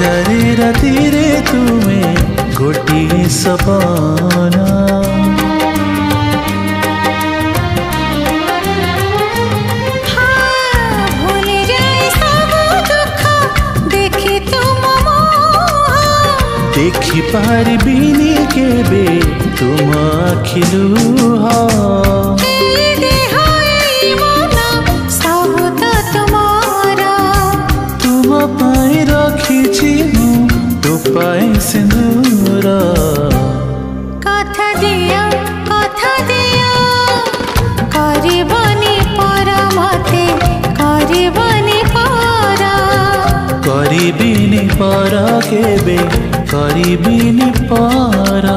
हजारे राति रे तुमे गोटिए सपना देखि पारिबिनी केबे तुम आखिलुह तुम पाई रखिछि तो पाई सिंदूर कथा दिया करबनी पर मते करबनी करिबिनी पर केबे करिबिनी पर